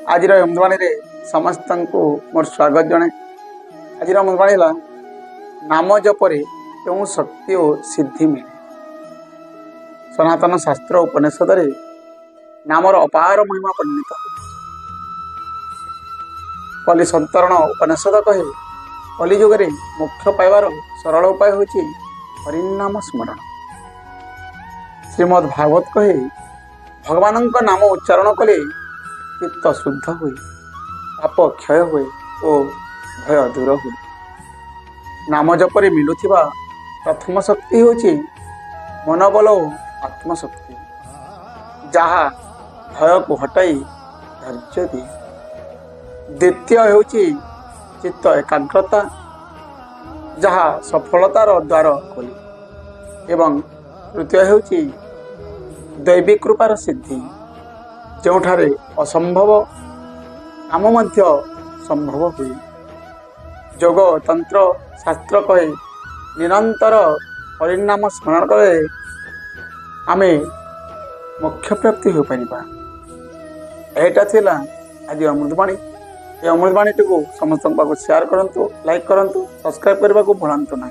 ଆଜିର ଅମୃତବାଣୀରେ ସମସ୍ତଙ୍କୁ ମୋର ସ୍ୱାଗତ ଜଣାଏ। ଆଜିର ଅମୃତବାଣୀ ହେଲା ନାମ ଜପରେ କେଉଁ ଶକ୍ତି ଓ ସିଦ୍ଧି ମିଳେ। ସନାତନ ଶାସ୍ତ୍ର ଉପନିଷଦରେ ନାମର ଅପାର ମହିମା ବର୍ଣ୍ଣିତ ହୁଏ। କଲି ସନ୍ତରଣ ଉପନିଷଦ କହେ କଲିଯୁଗରେ ମୋକ୍ଷ ପାଇବାର ସରଳ ଉପାୟ ହେଉଛି ହରିନାମ ସ୍ମରଣ। ଶ୍ରୀମଦ୍ ଭାଗବତ କହେ ଭଗବାନଙ୍କ ନାମ ଉଚ୍ଚାରଣ କଲେ ଚିତ୍ତ ଶୁଦ୍ଧ ହୁଏ, ପାପ କ୍ଷୟ ହୁଏ ଓ ଭୟ ଦୂର ହୁଏ। ନାମ ଜପରେ ମିଳୁଥିବା ପ୍ରଥମ ଶକ୍ତି ହେଉଛି ମନୋବଳ ଓ ଆତ୍ମଶକ୍ତି, ଯାହା ଭୟକୁ ହଟାଇ ଧୈର୍ଯ୍ୟ ଦିଏ। ଦ୍ୱିତୀୟ ହେଉଛି ଚିତ୍ତ ଏକାଗ୍ରତା, ଯାହା ସଫଳତାର ଦ୍ୱାର ଖୋଲେ। ଏବଂ ତୃତୀୟ ହେଉଛି ଦୈବୀ କୃପାର ସିଦ୍ଧି, ଯେଉଁଠାରେ ଅସମ୍ଭବ କାମ ମଧ୍ୟ ସମ୍ଭବ ହୁଏ। ଯୋଗ ତନ୍ତ୍ର ଶାସ୍ତ୍ର କହେ ନିରନ୍ତର ହରିନାମ ସ୍ମରଣ କଲେ ଆମେ ମୋକ୍ଷ ପ୍ରାପ୍ତି ହୋଇପାରିବା। ଏଇଟା ଥିଲା ଆଜି ଅମୃତବାଣୀ। ଏ ଅମୃତବାଣୀଟିକୁ ସମସ୍ତଙ୍କ ପାଖକୁ ସେୟାର କରନ୍ତୁ, ଲାଇକ୍ କରନ୍ତୁ, ସବସ୍କ୍ରାଇବ୍ କରିବାକୁ ଭୁଲନ୍ତୁ ନାହିଁ।